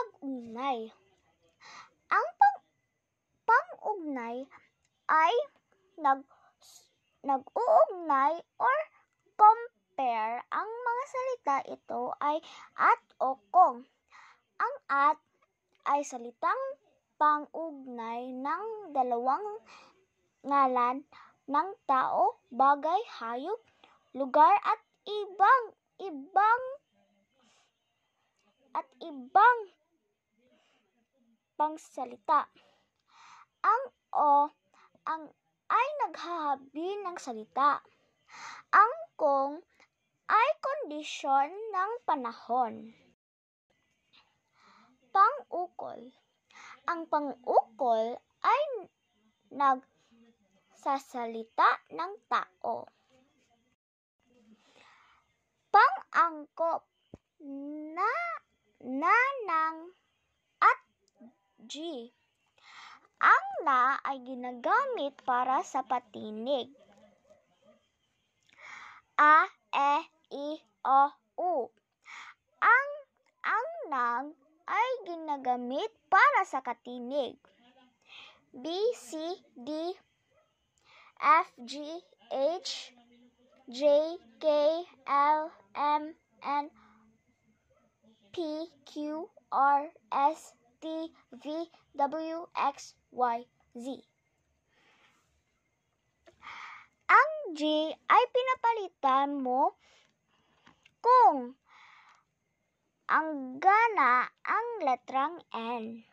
Pag-ugnay. Ang pang-ugnay ay nag-uugnay or compare ang mga salita. Ito ay at o kung. Ang at ay salitang pang-ugnay ng dalawang ngalan ng tao, bagay, hayop, lugar at ibang pangsalita. Ang o ay naghahabi ng salita. Ang kung ay kondisyon ng panahon. Pang-ukol. Ang pang-ukol ay nagsasalita ng tao. Pang-angkop na ng at g. Ang na ay ginagamit para sa patinig. A, e, i, o, u. Ang nag ay ginagamit para sa katinig. B, C, D, F, G, H, J, K, L, M, N, P, Q, R, S, T, V, W, X, Y, Z. Ang G ay pinapalitan mo kung ang gana ang letrang N.